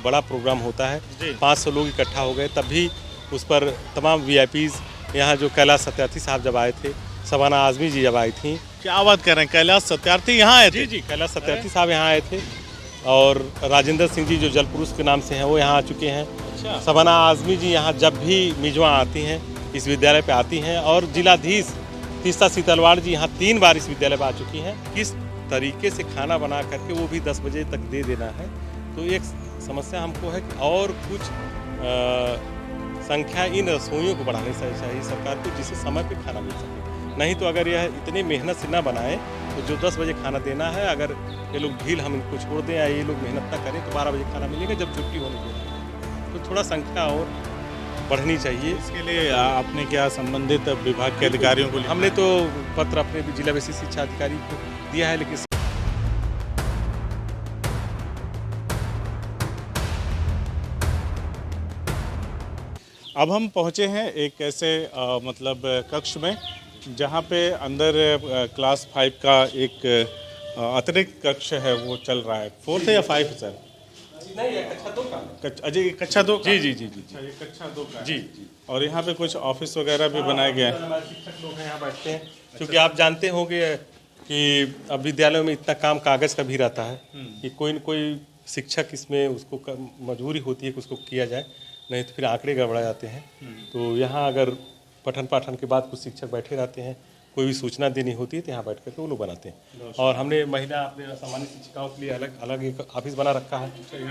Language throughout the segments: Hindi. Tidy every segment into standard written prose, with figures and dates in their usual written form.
बड़ा प्रोग्राम होता है, 500 लोग इकट्ठा हो गए, तब भी उस पर तमाम वीआईपीज़ यहाँ जो कैलाश सत्यार्थी साहब जब आए थे, शबाना आज़मी जी जब आई थी। क्या बात कर रहे हैं, कैलाश सत्यार्थी यहाँ आए थे? जी, कैलाश सत्यार्थी साहब यहाँ आए थे और राजेंद्र सिंह जी जो जल पुरुष के नाम से हैं वो यहाँ आ चुके हैं। अच्छा। शबाना आज़मी जी यहाँ जब भी मिजवा आती हैं इस विद्यालय पे आती हैं और जिलाधीश तीस्ता सीतलवाड़ जी यहाँ 3 बार इस विद्यालय पर आ चुकी हैं। किस तरीके से खाना बना करके वो भी 10 बजे तक दे देना है, तो एक समस्या हमको है कि और कुछ संख्या इन रसोइयों को बढ़ानी चाहिए सरकार को, जिससे समय पे खाना मिल सके। नहीं तो अगर यह इतनी मेहनत से ना बनाए तो जो 10 बजे खाना देना है, अगर ये लोग ढील हम इनको छोड़ दें या ये लोग मेहनत ना करें तो 12 बजे खाना मिलेगा जब छुट्टी होने के। तो थोड़ा संख्या और बढ़नी चाहिए। इसके लिए आपने क्या संबंधित विभाग के अधिकारियों को लिखा? हमने तो पत्र अपने जिला विशेष शिक्षा अधिकारी को दिया है, लेकिन अब हम पहुँचे हैं एक ऐसे मतलब कक्ष में जहाँ पे अंदर क्लास 5 का एक अतिरिक्त कक्ष है वो चल रहा है। 4th या 5 सर? नहीं, ये कक्षा 2 का। अजय कक्षा 2 का? जी। अच्छा, ये कक्षा 2 का जी। और यहाँ पे कुछ ऑफिस वगैरह भी बनाए गए हैं। हमारे शिक्षक लोग हैं यहाँ बैठते हैं, क्योंकि आप जानते होंगे कि अब विद्यालयों में इतना काम कागज़ का भी रहता है कि कोई न कोई शिक्षक इसमें उसको मजबूरी होती है कि उसको किया जाए, नहीं तो फिर आंकड़े गड़बड़ा जाते हैं। तो यहाँ अगर पठन पाठन के बाद कुछ शिक्षक बैठे रहते हैं, कोई भी सूचना देनी होती है तो यहाँ बैठ करके वो लोग बनाते हैं। और हमने महिला अपने सामान्य शिक्षिकाओं के लिए अलग एक ऑफिस बना रखा है,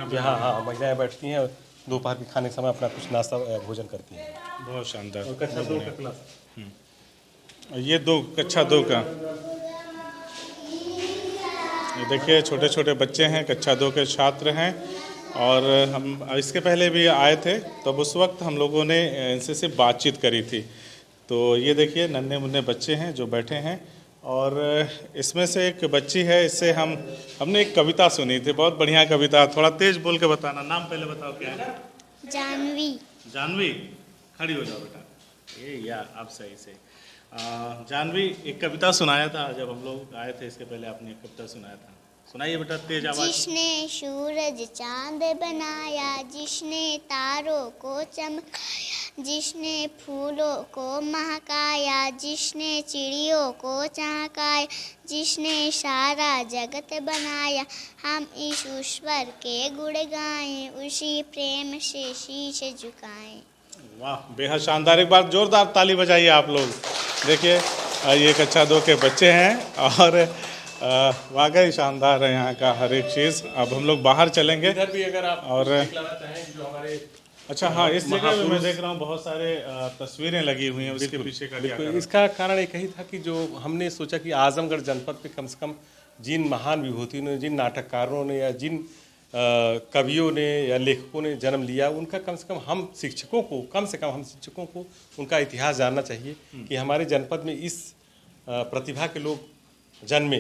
जहाँ हाँ महिलाएं बैठती हैं और दोपहर के खाने के समय अपना कुछ नाश्ता भोजन करती हैं। बहुत शानदार। और कक्षा 2 का क्लास, ये कक्षा 2 का, ये देखिए छोटे छोटे बच्चे हैं, कक्षा 2 के छात्र हैं। और हम इसके पहले भी आए थे, तब उस वक्त हम लोगों ने इनसे सिर्फ बातचीत करी थी। तो ये देखिए नन्हे मुन्ने बच्चे हैं जो बैठे हैं और इसमें से एक बच्ची है, इससे हमने एक कविता सुनी थी, बहुत बढ़िया कविता। थोड़ा तेज बोल के बताना, नाम पहले बताओ क्या है? जानवी। जानवी, खड़ी हो जाओ बेटा। ये या आप सही से। जानवी, एक कविता सुनाया था जब हम लोग आए थे, इसके पहले आपने एक कविता सुनाया था, सुनाइए बेटा तेज आवाज। जिसने सूरज चांद बनाया, जिसने तारों को चमकाया, जिसने फूलों को महकाया, जिसने चिड़ियों को चहकाया, जिसने सारा जगत बनाया, हम इस ईश्वर के गुण गाएं, उसी प्रेम से शीश झुकाएं। वाह, बेहद शानदार। एक बार जोरदार ताली बजाइए आप लोग। देखिए ये कक्षा 2 के बच्चे हैं और वाकई शानदार है यहाँ का हर एक चीज़। अब हम लोग बाहर चलेंगे। इधर भी अगर आप और चाहें जो हमारे अच्छा हाँ, इस जगह में मैं देख रहा हूँ बहुत सारे तस्वीरें लगी हुई हैं, उसके पीछे का क्या कारण? इसका कारण एक ही था कि जो हमने सोचा कि आजमगढ़ जनपद पे कम से कम जिन महान विभूतियों ने, जिन नाटककारों ने या जिन कवियों ने या लेखकों ने जन्म लिया, उनका कम से कम हम शिक्षकों को उनका इतिहास जानना चाहिए कि हमारे जनपद में इस प्रतिभा के लोग जन्मे।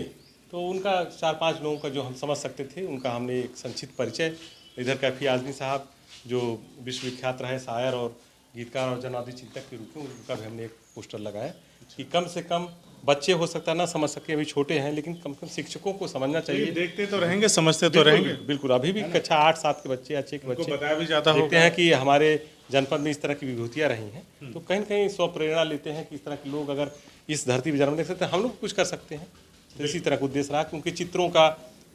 तो उनका 4-5 लोगों का जो हम समझ सकते थे, उनका हमने एक संक्षिप्त परिचय, इधर कैफी आज़मी साहब जो विश्वविख्यात रहे शायर और गीतकार और जनवादी चिंतक के रूप में, उनका भी हमने एक पोस्टर लगाया कि कम से कम बच्चे हो सकता ना समझ सके, अभी छोटे हैं, लेकिन कम से कम शिक्षकों को समझना चाहिए। देखते तो रहेंगे, समझते तो रहेंगे। बिल्कुल, अभी भी कक्षा 8-7 के बच्चे या 6 के बच्चे बताया भी जाता देखते हैं कि हमारे जनपद में इस तरह की विभूतियाँ रही हैं, तो कहीं न कहीं स्वप्रेरणा लेते हैं कि इस तरह के लोग अगर इस धरती पर जन्म ले सकते हैं, हम लोग कुछ कर सकते हैं। तो इसी तरह का उद्देश्य रहा कि उनके चित्रों का,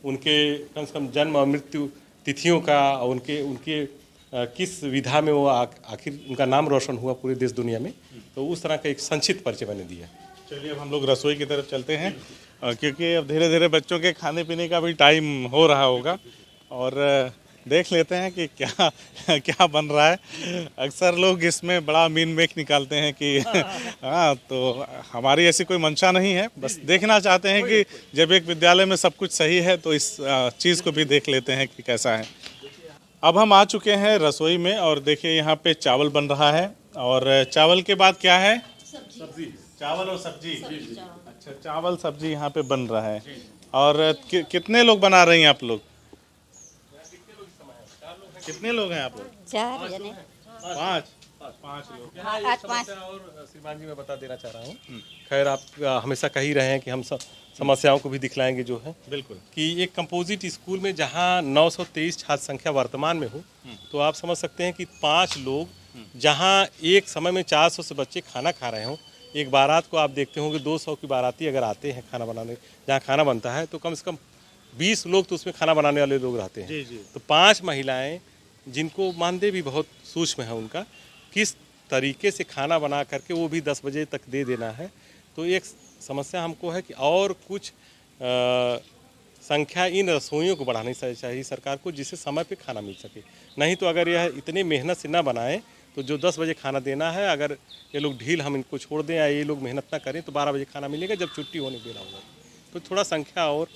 उनके कम से कम जन्म और मृत्यु तिथियों का, उनके किस विधा में वो आखिर उनका नाम रोशन हुआ पूरे देश दुनिया में, तो उस तरह का एक संक्षिप्त परिचय मैंने दिया। चलिए अब हम लोग रसोई की तरफ चलते हैं, क्योंकि अब धीरे धीरे बच्चों के खाने पीने का भी टाइम हो रहा होगा और देख लेते हैं कि क्या क्या बन रहा है। अक्सर लोग इसमें बड़ा मीन मेख निकालते हैं कि हाँ, तो हमारी ऐसी कोई मंशा नहीं है, बस देखना चाहते हैं कि जब एक विद्यालय में सब कुछ सही है तो इस चीज़ को भी देख लेते हैं कि कैसा है। अब हम आ चुके हैं रसोई में और देखिए यहाँ पे चावल बन रहा है और चावल के बाद क्या है? सब्जी। चावल और सब्जी। अच्छा, चावल सब्जी यहाँ पे बन रहा है। और कितने लोग बना रही हैं आप लोग? कितने लोग हैं आप लोग? 4 जने। 5 लोग। और श्रीमान जी मैं बता देना चाह रहा हूँ, खैर आप हमेशा कह ही रहे हैं कि हम सब समस्याओं को भी दिखलाएंगे जो है बिल्कुल। कि एक कंपोजिट स्कूल में जहाँ 923 छात्र संख्या वर्तमान में हो, तो आप समझ सकते हैं कि 5 लोग जहाँ एक समय में 400 से बच्चे खाना खा रहे हों। एक बारात को आप देखते होंगे 200 की बाराती अगर आते हैं खाना बनाने, जहाँ खाना बनता है तो कम से कम 20 लोग तो उसमें खाना बनाने वाले लोग रहते हैं। जी जी। तो 5 महिलाएं जिनको मानदेय भी बहुत सूक्ष्म है उनका, किस तरीके से खाना बना करके वो भी 10 बजे तक दे देना है। तो एक समस्या हमको है कि और कुछ संख्या इन रसोइयों को बढ़ानी चाहिए सरकार को, जिससे समय पे खाना मिल सके। नहीं तो अगर यह इतने मेहनत से ना बनाएं तो जो 10 बजे खाना देना है, अगर ये लोग ढील हम इनको छोड़ दें या ये लोग मेहनत ना करें तो 12 बजे खाना मिलेगा जब छुट्टी होने बेला होगा। तो थोड़ा संख्या और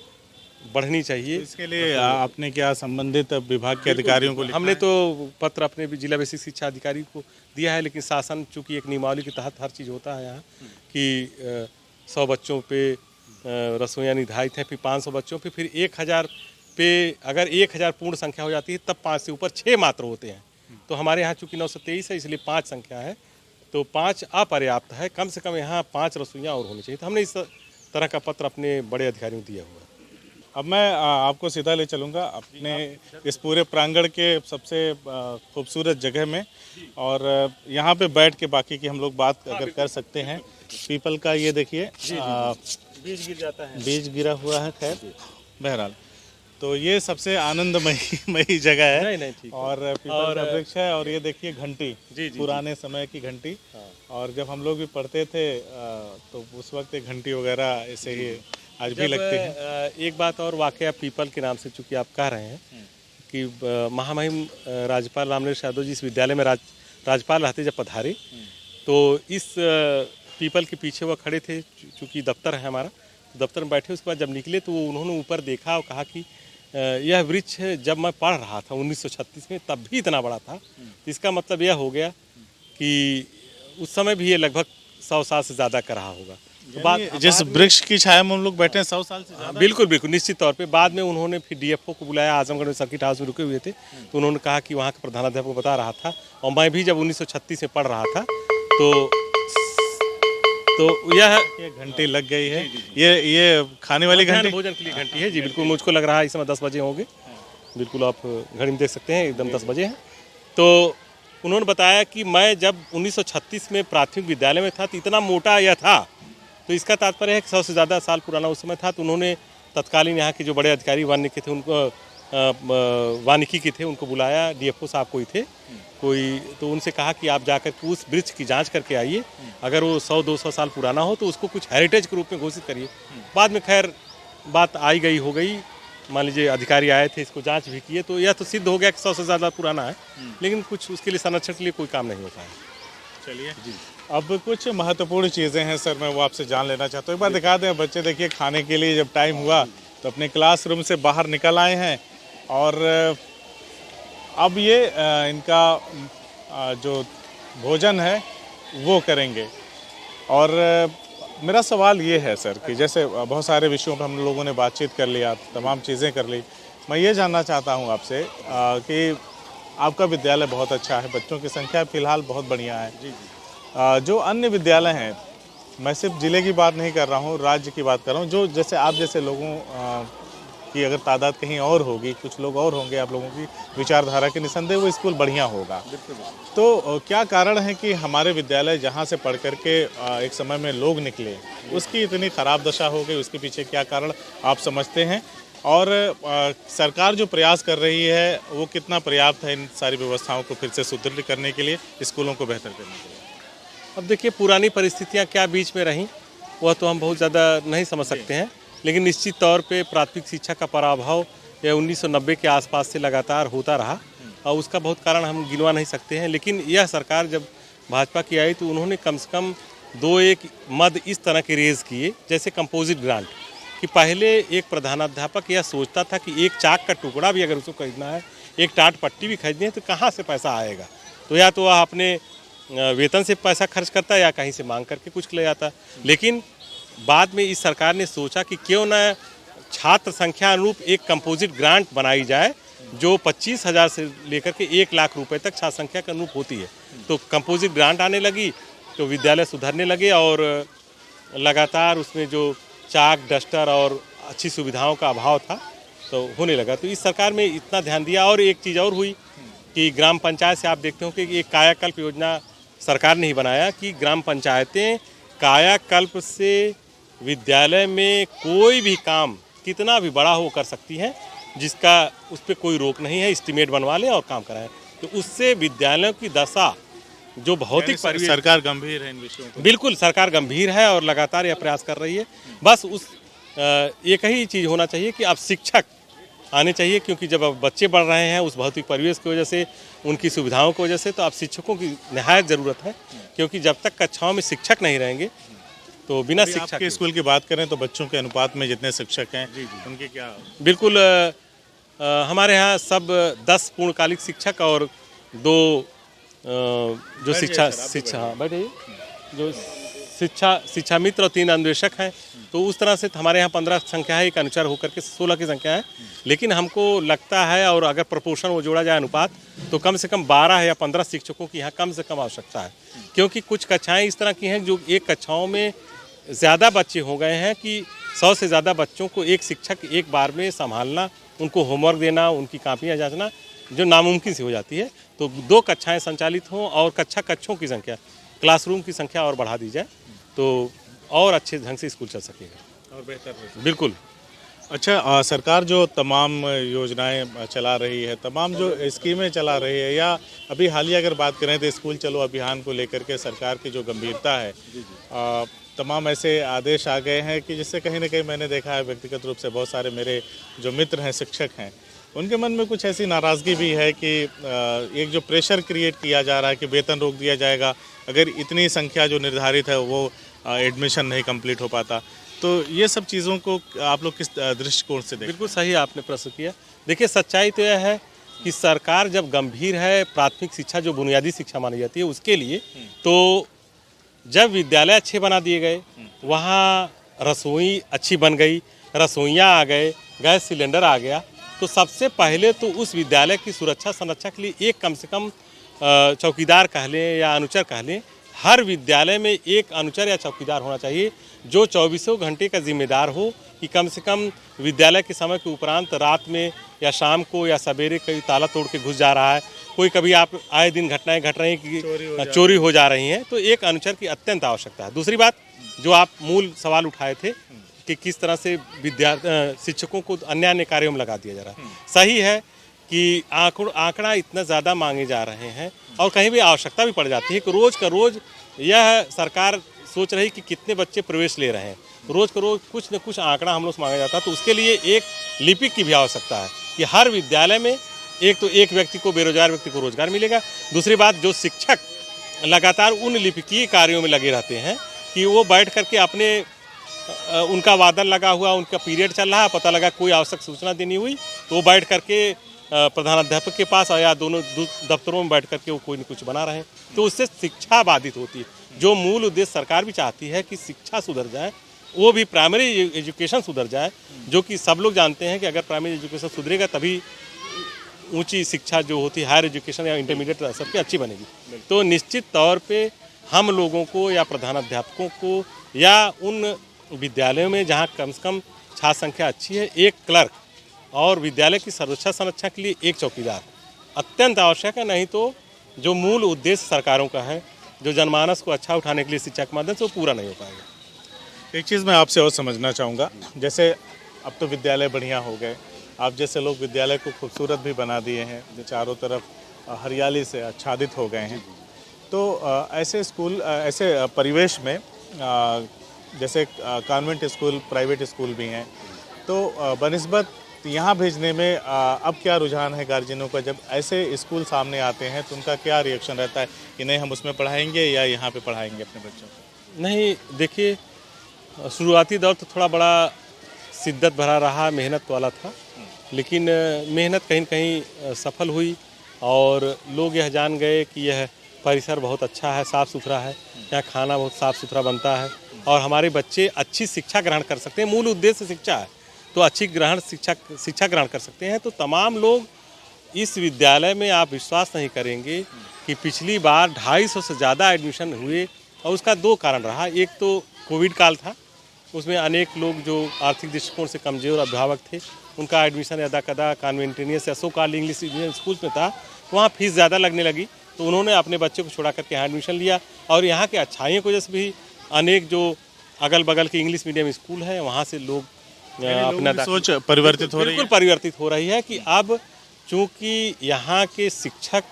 बढ़नी चाहिए। तो इसके लिए आपने क्या संबंधित विभाग के अधिकारियों को लिखा हमने है? तो पत्र अपने भी जिला बेसिक शिक्षा अधिकारी को दिया है, लेकिन शासन चूँकि एक नियमावली के तहत हर चीज़ होता है यहाँ कि 100 बच्चों पे रसोइयाँ निर्धारित हैं, फिर 500 बच्चों पे, फिर 1000 पे अगर 1000 पूर्ण संख्या हो जाती है तब 5 से ऊपर 6 मात्र होते हैं। तो हमारे यहाँ चूँकि 923 है इसलिए 5 संख्या है, तो 5 अपर्याप्त है। कम से कम यहाँ 5 रसोइयाँ और होनी चाहिए। तो हमने इस तरह का पत्र अपने बड़े अधिकारियों को दिया हुआ है। अब मैं आपको सीधा ले चलूँगा अपने इस पूरे प्रांगण के सबसे खूबसूरत जगह में, और यहाँ पे बैठ के बाकी की हम लोग बात अगर कर सकते हैं। पीपल का ये देखिए बीज गिर जाता है, बीज गिरा हुआ है। खैर बहरहाल तो ये सबसे आनंदमयी जगह है। नहीं ठीक है। और पीपल का वृक्ष है, और ये देखिए घंटी, जी, पुराने समय की घंटी। और जब हम लोग भी पढ़ते थे तो उस वक्त एक घंटी वगैरह ऐसे ही आज भी लगती है। एक बात और वाकया पीपल के नाम से चूंकि आप कह रहे हैं कि महामहिम राज्यपाल रामनिवास यादव जी इस विद्यालय में राज्यपाल रहते जब पधारे, तो इस पीपल के पीछे वह खड़े थे, चूँकि दफ्तर है हमारा, दफ्तर में बैठे। उसके बाद जब निकले तो उन्होंने ऊपर देखा और कहा कि यह वृक्ष जब मैं पढ़ रहा था 1936 में तब भी इतना बड़ा था। इसका मतलब यह हो गया कि उस समय भी ये लगभग 100 साल से ज़्यादा का रहा होगा। तो जिस वृक्ष की छाया में हम लोग बैठे हैं 100 साल से ज़्यादा। बिल्कुल बिल्कुल निश्चित तौर पे। बाद में उन्होंने फिर डीएफओ को बुलाया, आजमगढ़ में सर्किट हाउस में रुके हुए थे, तो उन्होंने कहा कि वहाँ का प्रधानाध्यापक बता रहा था, और मैं भी जब 1936 में पढ़ रहा था तो यह घंटी लग गई है। ये खाने वाली घंटी, भोजन के लिए घंटी है जी। बिल्कुल मुझको लग रहा है इस समय 10 बजे होंगे। बिल्कुल आप घड़ी में देख सकते हैं एकदम 10 बजे हैं। तो उन्होंने बताया कि मैं जब 1936 में प्राथमिक विद्यालय में था तो इतना मोटा यह था। तो इसका तात्पर्य है कि 100 से ज़्यादा साल पुराना उस समय था। तो उन्होंने तत्कालीन यहाँ के जो बड़े अधिकारी वानिकी थे उनको बुलाया, डीएफओ साहब कोई थे कोई, तो उनसे कहा कि आप जाकर के उस वृक्ष की जांच करके आइए, अगर वो 100-200 साल पुराना हो तो उसको कुछ हेरिटेज के रूप में घोषित करिए। बाद में खैर बात आई गई हो गई, मान लीजिए अधिकारी आए थे, इसको जांच भी किए, तो यह तो सिद्ध हो गया कि 100 से ज़्यादा पुराना है, लेकिन कुछ उसके लिए संरक्षण के लिए कोई काम नहीं होता है। चलिए जी, अब कुछ महत्वपूर्ण चीज़ें हैं सर, मैं वो आपसे जान लेना चाहता हूँ। एक बार दिखा दें, बच्चे देखिए खाने के लिए जब टाइम हुआ तो अपने क्लासरूम से बाहर निकल आए हैं, और अब ये इनका जो भोजन है वो करेंगे। और मेरा सवाल ये है सर कि जैसे बहुत सारे विषयों पर हम लोगों ने बातचीत कर लिया, तमाम चीज़ें कर ली, मैं ये जानना चाहता हूँ आपसे कि आपका विद्यालय बहुत अच्छा है, बच्चों की संख्या फ़िलहाल बहुत बढ़िया है। जो अन्य विद्यालय हैं, मैं सिर्फ ज़िले की बात नहीं कर रहा हूँ, राज्य की बात कर रहा हूँ, जो जैसे आप जैसे लोगों की अगर तादाद कहीं और होगी, कुछ लोग और होंगे आप लोगों की विचारधारा के, निसंदेह वो स्कूल बढ़िया होगा। तो क्या कारण है कि हमारे विद्यालय जहाँ से पढ़ कर के एक समय में लोग निकले, उसकी इतनी ख़राब दशा हो गई? उसके पीछे क्या कारण आप समझते हैं? और सरकार जो प्रयास कर रही है वो कितना पर्याप्त है इन सारी व्यवस्थाओं को फिर से सुदृढ़ करने के लिए, स्कूलों को बेहतर करने के लिए? अब देखिए, पुरानी परिस्थितियाँ क्या बीच में रहीं वह तो हम बहुत ज़्यादा नहीं समझ सकते हैं, लेकिन निश्चित तौर पे प्राथमिक शिक्षा का पराभव यह 1990 के आसपास से लगातार होता रहा, और उसका बहुत कारण हम गिनवा नहीं सकते हैं। लेकिन यह सरकार जब भाजपा की आई तो उन्होंने कम से कम 2-1 मद इस तरह के रेज़ किए, जैसे कंपोजिट ग्रांट, कि पहले एक प्रधानाध्यापक यह सोचता था कि एक चाक का टुकड़ा भी अगर उसको खरीदना है, एक टाट पट्टी भी खरीदनी है, तो कहाँ से पैसा आएगा? तो या तो वह अपने वेतन से पैसा खर्च करता या कहीं से मांग करके कुछ ले आता। लेकिन बाद में इस सरकार ने सोचा कि क्यों न छात्र संख्या अनुरूप एक कंपोजिट ग्रांट बनाई जाए, जो 25,000 से लेकर के 1 लाख रुपए तक छात्र संख्या के अनुरूप होती है। तो कंपोजिट ग्रांट आने लगी तो विद्यालय सुधरने लगे, और लगातार उसमें जो चाक डस्टर और अच्छी सुविधाओं का अभाव था, तो होने लगा। तो इस सरकार में इतना ध्यान दिया। और एक चीज़ और हुई कि ग्राम पंचायत से आप देखते हो कि एक कायाकल्प योजना सरकार ने ही बनाया कि ग्राम पंचायतें कायाकल्प से विद्यालय में कोई भी काम कितना भी बड़ा हो कर सकती हैं, जिसका उस पर कोई रोक नहीं है, एस्टीमेट बनवा लें और काम कराएं। तो उससे विद्यालयों की दशा जो भौतिक परिवेश, सरकार गंभीर है इन विषयों को। बिल्कुल सरकार गंभीर है और लगातार यह प्रयास कर रही है। बस उस एक ही चीज़ होना चाहिए कि अब शिक्षक आने चाहिए, क्योंकि जब अब बच्चे बढ़ रहे हैं उस भौतिक परिवेश की वजह से, उनकी सुविधाओं की वजह से, तो अब शिक्षकों की निहायत ज़रूरत है। क्योंकि जब तक कक्षाओं में शिक्षक नहीं रहेंगे तो बिना शिक्षक आपके स्कूल की बात करें तो बच्चों के अनुपात में जितने शिक्षक हैं उनके क्या? बिल्कुल हमारे यहाँ सब 10 पूर्णकालिक शिक्षक और 2 जो शिक्षा हाँ बैठे जो शिक्षा मित्र और 3 अन्वेषक हैं। तो उस तरह से हमारे यहाँ 15 संख्या है, एक अनुचर होकर के 16 की संख्या है। लेकिन हमको लगता है, और अगर प्रोपोर्शन वो जोड़ा जाए अनुपात, तो कम से कम 12 या 15 शिक्षकों की यहाँ कम से कम आवश्यकता है। क्योंकि कुछ कक्षाएं इस तरह की हैं जो एक कक्षाओं में ज़्यादा बच्चे हो गए हैं कि 100 से ज़्यादा बच्चों को एक शिक्षक एक बार में संभालना, उनको होमवर्क देना, उनकी कापियाँ जांचना जो नामुमकिन सी हो जाती है। तो 2 कक्षाएं संचालित हों और कक्षों की संख्या, क्लासरूम की संख्या और बढ़ा दी जाए तो और अच्छे ढंग से स्कूल चल सकेगा और बेहतर हो। बिल्कुल। अच्छा, सरकार जो तमाम योजनाएं चला रही है, तमाम जो स्कीमें चला रही है, या अभी हालिया अगर बात करें तो स्कूल चलो अभियान को लेकर के सरकार की जो गंभीरता है, तमाम ऐसे आदेश आ गए हैं कि जिससे कहीं ना कहीं मैंने देखा है व्यक्तिगत रूप से, बहुत सारे मेरे जो मित्र हैं शिक्षक हैं, उनके मन में कुछ ऐसी नाराज़गी भी है कि एक जो प्रेशर क्रिएट किया जा रहा है कि वेतन रोक दिया जाएगा अगर इतनी संख्या जो निर्धारित है वो एडमिशन नहीं कंप्लीट हो पाता। तो ये सब चीज़ों को आप लोग किस दृष्टिकोण से देखते हैं? बिल्कुल सही आपने प्रश्न किया। देखिए, सच्चाई तो यह है कि सरकार जब गंभीर है प्राथमिक शिक्षा जो बुनियादी शिक्षा मानी जाती है उसके लिए, तो जब विद्यालय अच्छे बना दिए गए, वहाँ रसोई अच्छी बन गई, रसोइयाँ आ गए, गैस सिलेंडर आ गया, तो सबसे पहले तो उस विद्यालय की सुरक्षा संरक्षा के लिए एक कम से कम चौकीदार कह लें या अनुचर कह लें, हर विद्यालय में एक अनुचर या चौकीदार होना चाहिए जो 24 घंटे का जिम्मेदार हो कि कम से कम विद्यालय के समय के उपरांत रात में या शाम को या सवेरे कभी ताला तोड़ के घुस जा रहा है, कोई कभी आप आए दिन घटनाएं घट रही हैं कि चोरी हो जा रही हैं, तो एक अनुचर की अत्यंत आवश्यकता है। दूसरी बात जो आप मूल सवाल उठाए थे कि किस तरह से शिक्षकों को अन्य कार्यों में लगा दिया जा रहा है, सही है कि आंकड़ा इतना ज़्यादा मांगे जा रहे हैं और कहीं भी आवश्यकता भी पड़ जाती है कि रोज़ का रोज़ यह सरकार सोच रही कि कितने बच्चे प्रवेश ले रहे हैं, रोज़ का रोज़ कुछ न कुछ आंकड़ा हम लोग से मांगा जाता है। तो उसके लिए एक लिपिक की भी आवश्यकता है कि हर विद्यालय में एक व्यक्ति को, बेरोजगार व्यक्ति को रोजगार मिलेगा। दूसरी बात, जो शिक्षक लगातार उन लिपिकीय कार्यों में लगे रहते हैं कि वो बैठ करके अपने उनका वादन लगा हुआ, उनका पीरियड चल रहा है, पता लगा कोई आवश्यक सूचना देनी हुई तो वो बैठ करके प्रधानाध्यापक के पास या दोनों दफ्तरों में बैठ करके वो कोई न कुछ बना रहे हैं, तो उससे शिक्षा बाधित होती है। जो मूल उद्देश्य सरकार भी चाहती है कि शिक्षा सुधर जाए, वो भी प्राइमरी एजुकेशन सुधर जाए, जो कि सब लोग जानते हैं कि अगर प्राइमरी एजुकेशन सुधरेगा तभी ऊंची शिक्षा जो होती है, हायर एजुकेशन या इंटरमीडिएट सबकी अच्छी बनेगी। तो निश्चित तौर पे हम लोगों को या प्रधानाध्यापकों को या उन विद्यालयों में जहाँ कम से कम छात्र संख्या अच्छी है, एक क्लर्क और विद्यालय की सुरक्षा संरक्षण के लिए एक चौकीदार अत्यंत आवश्यक है। नहीं तो जो मूल उद्देश्य सरकारों का है, जो जनमानस को अच्छा उठाने के लिए शिक्षा के माध्यम से, वो पूरा नहीं हो पाएगा। एक चीज़ मैं आपसे और समझना चाहूँगा, जैसे अब तो विद्यालय बढ़िया हो गए, आप जैसे लोग विद्यालय को खूबसूरत भी बना दिए हैं, जो चारों तरफ हरियाली से आच्छादित हो गए हैं, तो ऐसे स्कूल, ऐसे परिवेश में जैसे कॉन्वेंट स्कूल, प्राइवेट स्कूल भी हैं, तो बनिस्बत यहाँ भेजने में अब क्या रुझान है गार्जियनों का? जब ऐसे स्कूल सामने आते हैं तो उनका क्या रिएक्शन रहता है कि नहीं हम उसमें पढ़ाएंगे या यहाँ पे पढ़ाएंगे अपने बच्चों को? नहीं, देखिए, शुरुआती दौर तो थोड़ा बड़ा शिद्दत भरा रहा, मेहनत वाला था, लेकिन मेहनत कहीं न कहीं सफल हुई और लोग यह जान गए कि यह परिसर बहुत अच्छा है, साफ़ सुथरा है, यहाँ खाना बहुत साफ़ सुथरा बनता है और हमारे बच्चे अच्छी शिक्षा ग्रहण कर सकते हैं। मूल उद्देश्य शिक्षा है, तो अच्छी शिक्षा ग्रहण कर सकते हैं। तो तमाम लोग इस विद्यालय में, आप विश्वास नहीं करेंगे कि पिछली बार 250 से ज़्यादा एडमिशन हुए और उसका 2 कारण रहा। एक तो कोविड काल था उसमें अनेक लोग जो आर्थिक दृष्टिकोण से कमज़ोर अभिभावक थे, उनका एडमिशन यदा कदा कॉन्वेंटेनियस या so called English medium school में था। वहाँ फीस ज़्यादा लगने लगी, तो उन्होंने अपने बच्चे को छुड़ा करके यहाँ एडमिशन लिया। और यहाँ के अच्छाइयों की वजह से भी अनेक जो अगल बगल के इंग्लिश मीडियम स्कूल हैं, वहाँ से लोग अपना सोच परिवर्तित हो रही है। बिल्कुल परिवर्तित हो रही है कि अब चूँकि यहाँ के शिक्षक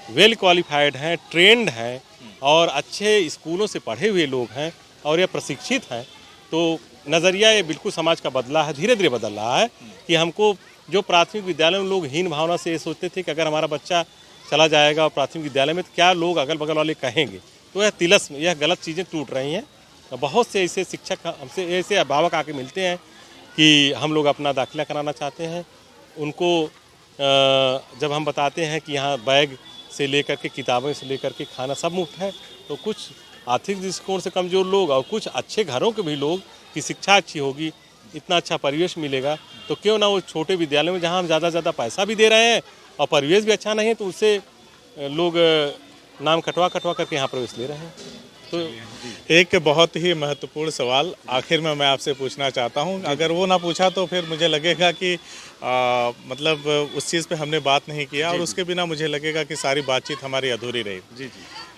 वेल क्वालिफाइड हैं, ट्रेंड हैं और अच्छे स्कूलों से पढ़े हुए लोग हैं और ये प्रशिक्षित हैं, तो नज़रिया ये बिल्कुल समाज का बदला है, धीरे धीरे बदल रहा है। कि हमको जो प्राथमिक विद्यालय में लोग हीन भावना से ये सोचते थे कि अगर हमारा बच्चा चला जाएगा और प्राथमिक विद्यालय में तो क्या लोग अगल बगल वाले कहेंगे, तो यह तिलस्म, यह गलत चीज़ें टूट रही हैं। तो बहुत से ऐसे शिक्षक हमसे, ऐसे अभिभावक आके मिलते हैं कि हम लोग अपना दाखिला कराना चाहते हैं। उनको जब हम बताते हैं कि यहाँ बैग से लेकर के किताबें से लेकर के खाना सब मुफ्त है, तो कुछ आर्थिक दृष्टिकोण से कमज़ोर लोग और कुछ अच्छे घरों के भी लोग की शिक्षा अच्छी होगी, इतना अच्छा परिवेश मिलेगा, तो क्यों ना वो छोटे विद्यालय में जहाँ हम ज़्यादा पैसा भी दे रहे हैं और परिवेश भी अच्छा नहीं है, तो उससे लोग नाम कटवा करके यहाँ प्रवेश ले रहे हैं। तो एक बहुत ही महत्वपूर्ण सवाल आखिर में मैं आपसे पूछना चाहता हूं, अगर वो ना पूछा तो फिर मुझे लगेगा कि मतलब उस चीज़ पे हमने बात नहीं किया और उसके बिना मुझे लगेगा कि सारी बातचीत हमारी अधूरी रही। जी।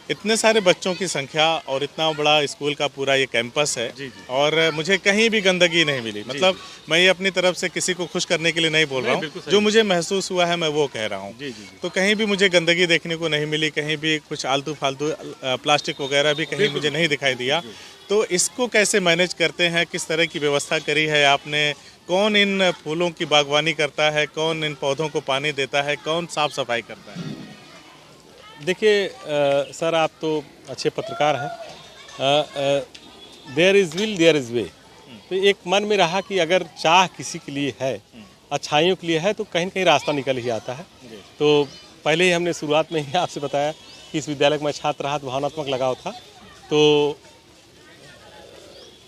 इतने सारे बच्चों की संख्या और इतना बड़ा स्कूल का पूरा ये कैंपस है और मुझे कहीं भी गंदगी नहीं मिली। मतलब मैं ये अपनी तरफ से किसी को खुश करने के लिए नहीं बोल रहा हूँ, जो मुझे महसूस हुआ है मैं वो कह रहा हूँ। तो कहीं भी मुझे गंदगी देखने को नहीं मिली, कहीं भी कुछ आलतू फालतू प्लास्टिक वगैरह भी कहीं मुझे नहीं दिखाई दिया। तो इसको कैसे मैनेज करते हैं, किस तरह की व्यवस्था करी है आपने? कौन इन फूलों की बागवानी करता है, कौन इन पौधों को पानी देता है, कौन साफ सफाई करता है? देखिए सर, आप तो अच्छे पत्रकार हैं। There is will there is way. तो एक मन में रहा कि अगर चाह किसी के लिए है, अच्छाइयों के लिए है, तो कहीं न कहीं रास्ता निकल ही आता है। तो पहले ही हमने शुरुआत में ही आपसे बताया कि इस विद्यालय में मैं छात्र रहा तो भावनात्मक लगाव था। तो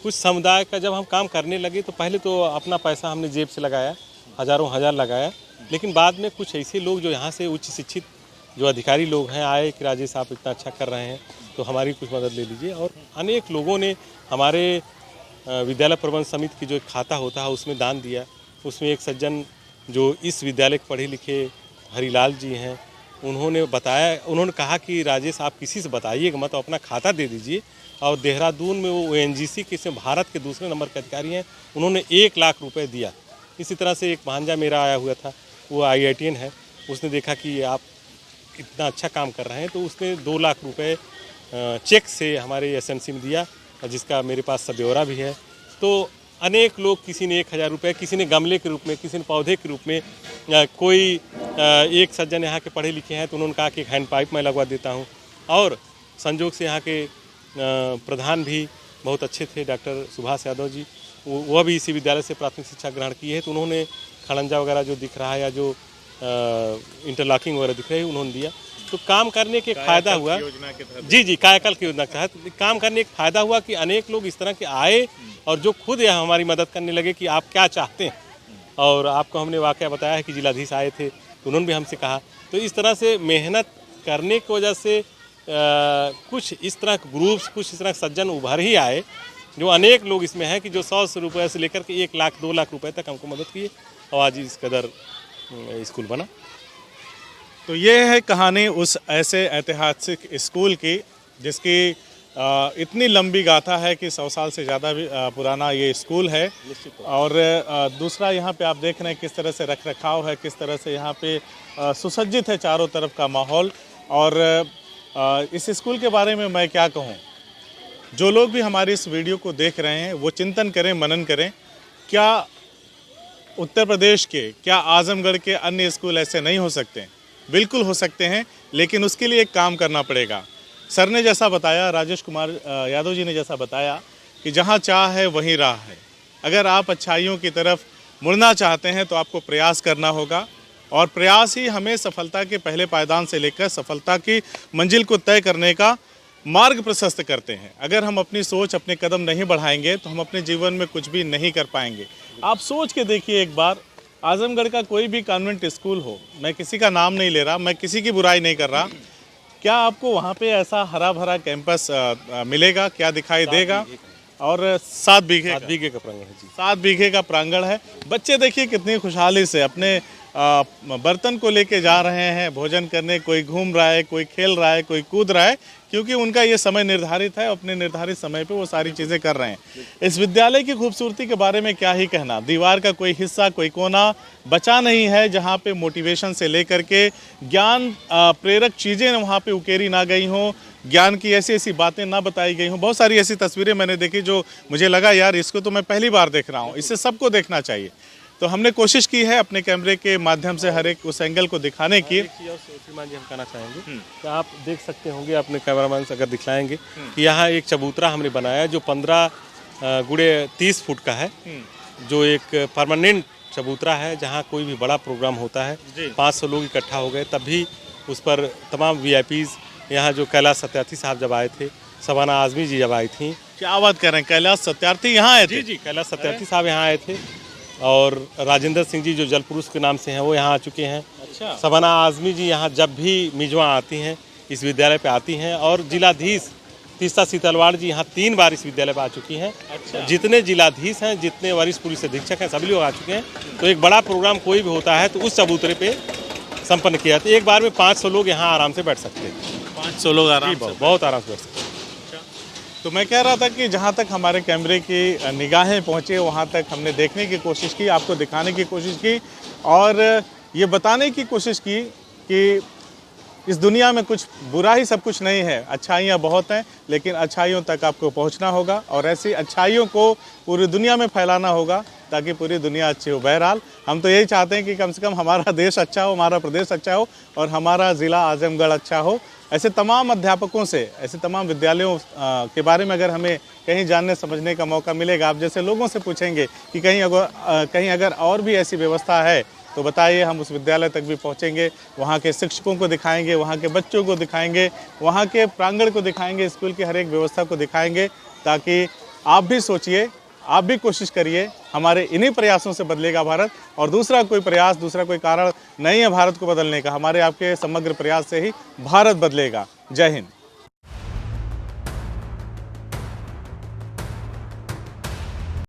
कुछ समुदाय का जब हम काम करने लगे तो पहले तो अपना पैसा हमने जेब से लगाया, हज़ारों हज़ार लगाया, लेकिन बाद में कुछ ऐसे लोग जो यहाँ से उच्च शिक्षित जो अधिकारी लोग हैं आए कि राजेश आप इतना अच्छा कर रहे हैं तो हमारी कुछ मदद ले लीजिए। और अनेक लोगों ने हमारे विद्यालय प्रबंध समिति की जो एक खाता होता है उसमें दान दिया। उसमें एक सज्जन जो इस विद्यालय के पढ़े लिखे हरिलाल जी हैं, उन्होंने बताया, उन्होंने कहा कि राजेश आप किसी से बताइएगा मत, अपना खाता दे दीजिए। और देहरादून में वो ONGC के इसमें भारत के दूसरे नंबर के अधिकारी हैं, उन्होंने 1 लाख रुपए दिया। इसी तरह से एक भांजा मेरा आया हुआ था, वो IITian है, उसने देखा कि आप इतना अच्छा काम कर रहे हैं तो उसने 2 लाख रुपए चेक से हमारे SNC में दिया, जिसका मेरे पास सब ब्यौरा भी है। तो अनेक लोग, किसी ने 1000 रुपये, किसी ने गमले के रूप में, किसी ने पौधे के रूप में, कोई एक सज्जन यहाँ के पढ़े लिखे हैं तो उन्होंने कहा कि हैंड पाइप मैं लगवा देता हूँ। और संजोग से यहाँ के प्रधान भी बहुत अच्छे थे, डॉक्टर सुभाष यादव जी, वह भी इसी विद्यालय से प्राथमिक शिक्षा ग्रहण की है, तो उन्होंने खड़ंजा वगैरह जो दिख रहा है या जो इंटरलॉकिंग वगैरह दिख रही है उन्होंने दिया। तो काम करने के फ़ायदा हुआ, जी कायाकल्प की योजना के तहत काम करने का फ़ायदा हुआ कि अनेक लोग इस तरह के आए और जो खुद यहाँ हमारी मदद करने लगे कि आप क्या चाहते हैं। और आपको हमने वाकया बताया है कि जिलाधीश आए थे तो उन्होंने भी हमसे कहा। तो इस तरह से मेहनत करने की वजह से कुछ इस तरह के ग्रुप्स, कुछ इस तरह के सज्जन उभर ही आए, जो अनेक लोग इसमें हैं कि जो 100 रुपये से लेकर के 1 लाख 2 लाख रुपए तक हमको मदद किए और आज इस कदर स्कूल बना। तो ये है कहानी उस ऐसे ऐतिहासिक स्कूल की जिसकी इतनी लंबी गाथा है कि 100 साल से ज़्यादा भी पुराना ये स्कूल है। और दूसरा यहाँ पे आप देख रहे हैं किस तरह से रख रखाव है, किस तरह से यहाँ पे सुसज्जित है चारों तरफ का माहौल। और इस स्कूल के बारे में मैं क्या कहूँ, जो लोग भी हमारी इस वीडियो को देख रहे हैं वो चिंतन करें, मनन करें, क्या उत्तर प्रदेश के, क्या आजमगढ़ के अन्य स्कूल ऐसे नहीं हो सकते? बिल्कुल हो सकते हैं, लेकिन उसके लिए एक काम करना पड़ेगा। सर ने जैसा बताया, राजेश कुमार यादव जी ने जैसा बताया कि जहां चाह है वहीं राह है। अगर आप अच्छाइयों की तरफ मुड़ना चाहते हैं तो आपको प्रयास करना होगा, और प्रयास ही हमें सफलता के पहले पायदान से लेकर सफलता की मंजिल को तय करने का मार्ग प्रशस्त करते हैं। अगर हम अपनी सोच, अपने कदम नहीं बढ़ाएंगे तो हम अपने जीवन में कुछ भी नहीं कर पाएंगे। आप सोच के देखिए एक बार, आजमगढ़ का कोई भी कॉन्वेंट स्कूल हो, मैं किसी का नाम नहीं ले रहा, मैं किसी की बुराई नहीं कर रहा, क्या आपको वहाँ पे ऐसा हरा भरा कैंपस मिलेगा? क्या दिखाई देगा? और 7 बीघे 7 बीघे का प्रांगण है जी। 7 बीघे का प्रांगण है। बच्चे देखिए कितनी खुशहाली से अपने बर्तन को लेके जा रहे हैं भोजन करने। कोई घूम रहा है, कोई खेल रहा है, कोई कूद रहा है, क्योंकि उनका ये समय निर्धारित है। अपने निर्धारित समय पे वो सारी चीज़ें कर रहे हैं। इस विद्यालय की खूबसूरती के बारे में क्या ही कहना। दीवार का कोई हिस्सा, कोई कोना बचा नहीं है जहाँ पे मोटिवेशन से लेकर के ज्ञान प्रेरक चीज़ें वहाँ पे उकेरी ना गई हों, ज्ञान की ऐसी ऐसी बातें ना बताई गई हों। बहुत सारी ऐसी तस्वीरें मैंने देखी जो मुझे लगा यार इसको तो मैं पहली बार देख रहा हूँ, इसे सबको देखना चाहिए। तो हमने कोशिश की है अपने कैमरे के माध्यम से हर एक उस एंगल को दिखाने की। देखिए, और श्रीमान जी हम कहना चाहेंगे कि आप देख सकते होंगे, अपने कैमरामैन से अगर दिखलाएंगे कि यहाँ एक चबूतरा हमने बनाया है जो 15 गुणे 30 फुट का है, जो एक परमानेंट चबूतरा है। जहाँ कोई भी बड़ा प्रोग्राम होता है, 500 लोग इकट्ठा हो गए, तब भी उस पर तमाम VIPs, यहाँ जो कैलाश सत्यार्थी साहब जब आए थे, शबाना आजमी जी जब आई थी। क्या बात कर रहे हैं, कैलाश सत्यार्थी यहाँ आए थे? जी, कैलाश सत्यार्थी साहब यहाँ आए थे, और राजेंद्र सिंह जी जो जल पुरुष के नाम से हैं वो यहाँ आ चुके हैं। अच्छा। शबाना आजमी जी यहाँ जब भी मिजवा आती हैं इस विद्यालय पे आती हैं, और जिलाधीश तीस्ता सीतलवाड़ जी यहाँ 3 बार इस विद्यालय पे आ चुकी हैं। अच्छा। जितने जिलाधीश हैं, जितने वरिष्ठ पुलिस अधीक्षक हैं, सभी लोग आ चुके हैं। तो एक बड़ा प्रोग्राम कोई भी होता है तो उस चबूतरे पे संपन्न किया जाता है। एक बार में 500 लोग यहाँ आराम से बैठ सकते हैं। 500 लोग आराम से? बहुत आराम से बैठ सकते हैं। तो मैं कह रहा था कि जहाँ तक हमारे कैमरे की निगाहें पहुँचे वहाँ तक हमने देखने की कोशिश की, आपको दिखाने की कोशिश की, और ये बताने की कोशिश की कि इस दुनिया में कुछ बुरा ही सब कुछ नहीं है, अच्छाइयाँ बहुत हैं, लेकिन अच्छाइयों तक आपको पहुँचना होगा और ऐसी अच्छाइयों को पूरी दुनिया में फैलाना होगा ताकि पूरी दुनिया अच्छी हो। बहरहाल हम तो यही चाहते हैं कि कम से कम हमारा देश अच्छा हो, हमारा प्रदेश अच्छा हो और हमारा ज़िला आजमगढ़ अच्छा हो। ऐसे तमाम अध्यापकों से, ऐसे तमाम विद्यालयों के बारे में अगर हमें कहीं जानने समझने का मौका मिलेगा, आप जैसे लोगों से पूछेंगे कि कहीं अगर और भी ऐसी व्यवस्था है तो बताइए, हम उस विद्यालय तक भी पहुंचेंगे, वहाँ के शिक्षकों को दिखाएंगे, वहाँ के बच्चों को दिखाएंगे, वहाँ के प्रांगण को दिखाएंगे, स्कूल की हर एक व्यवस्था को दिखाएंगे, ताकि आप भी सोचिए, आप भी कोशिश करिए। हमारे इन्हीं प्रयासों से बदलेगा भारत, और दूसरा कोई प्रयास, दूसरा कोई कारण नहीं है भारत को बदलने का। हमारे आपके समग्र प्रयास से ही भारत बदलेगा। जय हिंद।